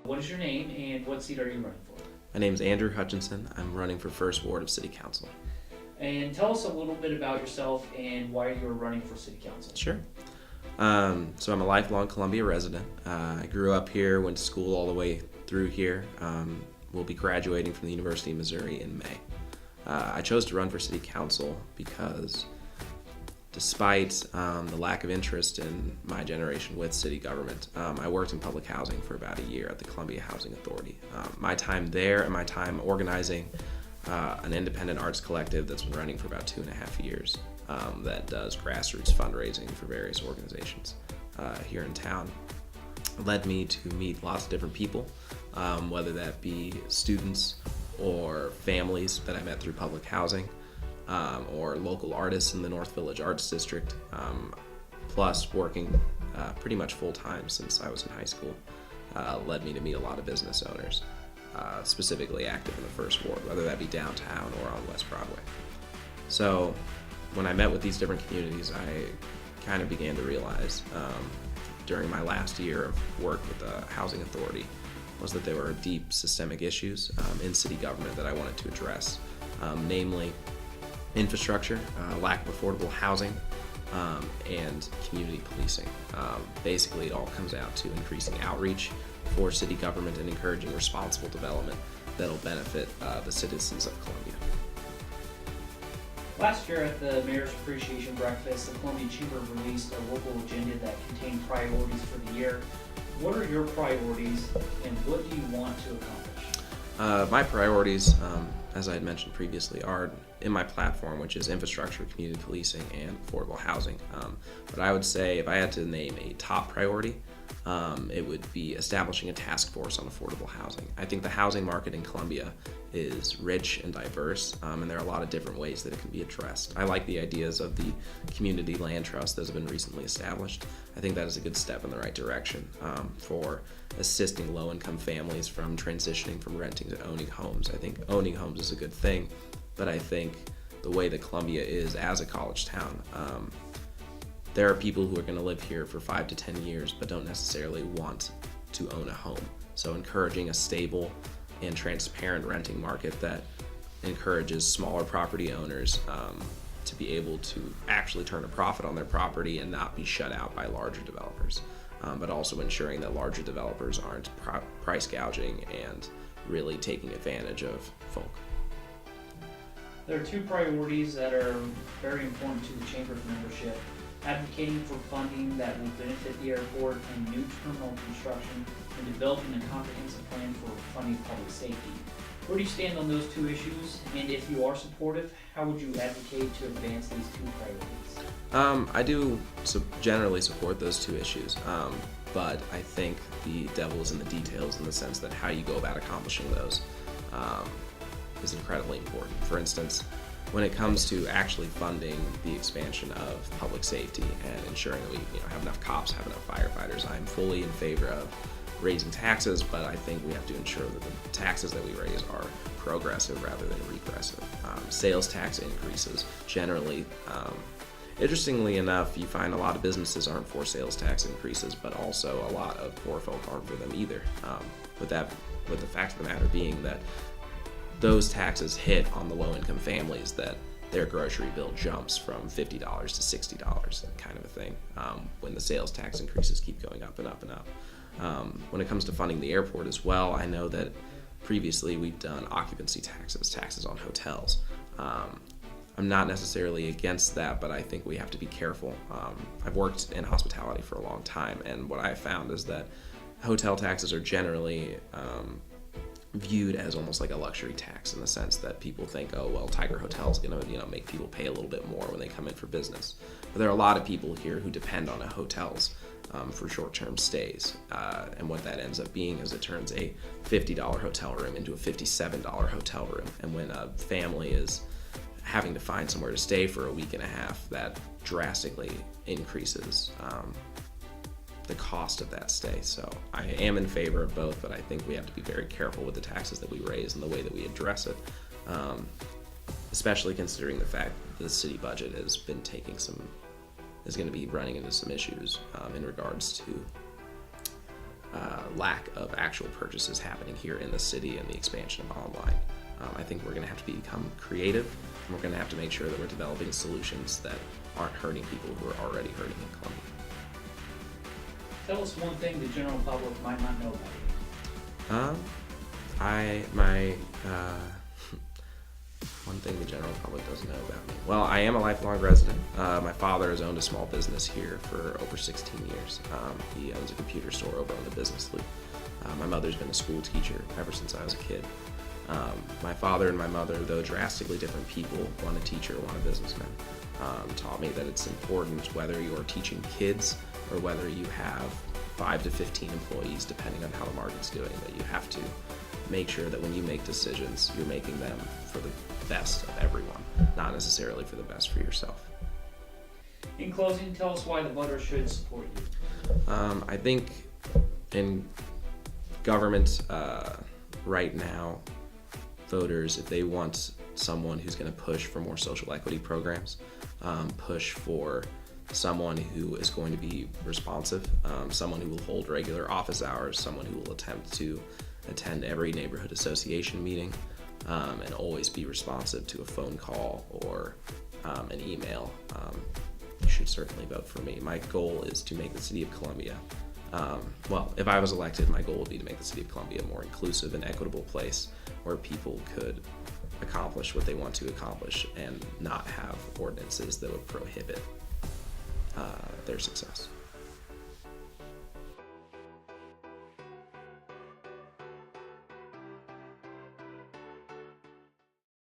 What is your name and what seat are you running for? My name is Andrew Hutchinson. I'm running for First Ward of City Council. And tell us a little bit about yourself and why you're running for City Council. Sure. So I'm a lifelong Columbia resident. I grew up here, went to school all the way through here. We'll be graduating from the University of Missouri in May. I chose to run for City Council because despite the lack of interest in my generation with city government, I worked in public housing for about a year at the Columbia Housing Authority. My time there and my time organizing an independent arts collective that's been running for about 2.5 years that does grassroots fundraising for various organizations here in town led me to meet lots of different people, whether that be students or families that I met through public housing, or local artists in the North Village Arts District, plus working pretty much full-time since I was in high school, led me to meet a lot of business owners, specifically active in the First Ward, whether that be downtown or on West Broadway. So when I met with these different communities, I kind of began to realize during my last year of work with the Housing Authority was that there were deep systemic issues in city government that I wanted to address, namely infrastructure, lack of affordable housing, and community policing. Basically, it all comes out to increasing outreach for city government and encouraging responsible development that'll benefit the citizens of Columbia. Last year at the Mayor's Appreciation Breakfast, the Columbia Chamber released a local agenda that contained priorities for the year. What are your priorities and what do you want to accomplish? My priorities, as I had mentioned previously, are in my platform, which is infrastructure, community policing, and affordable housing. But I would say if I had to name a top priority, it would be establishing a task force on affordable housing. I think the housing market in Columbia is rich and diverse, and there are a lot of different ways that it can be addressed. I like the ideas of the community land trust that has been recently established. I think that is a good step in the right direction for assisting low-income families from transitioning from renting to owning homes. I think owning homes is a good thing, but I think the way that Columbia is as a college town, there are people who are going to live here for 5 to 10 years but don't necessarily want to own a home. So encouraging a stable and transparent renting market that encourages smaller property owners to be able to actually turn a profit on their property and not be shut out by larger developers, but also ensuring that larger developers aren't price gouging and really taking advantage of folk. There are two priorities that are very important to the Chamber's membership: advocating for funding that will benefit the airport and new terminal construction, and developing a comprehensive plan for funding public safety. Where do you stand on those two issues? And if you are supportive, how would you advocate to advance these two priorities? I do generally support those two issues, but I think the devil is in the details in the sense that how you go about accomplishing those is incredibly important. For instance, when it comes to actually funding the expansion of public safety and ensuring that we have enough cops, have enough firefighters, I'm fully in favor of raising taxes, but I think we have to ensure that the taxes that we raise are progressive rather than regressive. Sales tax increases generally, interestingly enough, you find a lot of businesses aren't for sales tax increases, but also a lot of poor folk aren't for them either. With the fact of the matter being that those taxes hit on the low-income families that their grocery bill jumps from $50 to $60, kind of a thing, when the sales tax increases keep going up and up and up. When it comes to funding the airport as well, I know that previously we've done occupancy taxes on hotels. I'm not necessarily against that, but I think we have to be careful. I've worked in hospitality for a long time, and what I found is that hotel taxes are generally viewed as almost like a luxury tax, in the sense that people think, oh well, Tiger Hotel is going to make people pay a little bit more when they come in for business. But there are a lot of people here who depend on hotels for short-term stays, and what that ends up being is it turns a $50 hotel room into a $57 hotel room, and when a family is having to find somewhere to stay for a week and a half, that drastically increases the cost of that stay. So I am in favor of both, but I think we have to be very careful with the taxes that we raise and the way that we address it, especially considering the fact that the city budget is going to be running into some issues in regards to lack of actual purchases happening here in the city and the expansion of online. I think we're going to have to become creative, and we're going to have to make sure that we're developing solutions that aren't hurting people who are already hurting in Columbia. Tell us one thing the general public might not know about you. One thing the general public doesn't know about me. Well, I am a lifelong resident. My father has owned a small business here for over 16 years. He owns a computer store over on the Business Loop. My mother's been a school teacher ever since I was a kid. My father and my mother, though drastically different people, one a teacher, one a businessman, taught me that it's important whether you're teaching kids or whether you have 5 to 15 employees, depending on how the market's doing, that you have to make sure that when you make decisions, you're making them for the best of everyone, not necessarily for the best for yourself. In closing, tell us why the voters should support you. I think in government right now, voters, if they want someone who's going to push for more social equity programs, push for someone who is going to be responsive, someone who will hold regular office hours, someone who will attempt to attend every neighborhood association meeting, and always be responsive to a phone call or an email, you should certainly vote for me. My goal is to make the city of Columbia, well, if I was elected, my goal would be to make the city of Columbia a more inclusive and equitable place where people could accomplish what they want to accomplish and not have ordinances that would prohibit their success.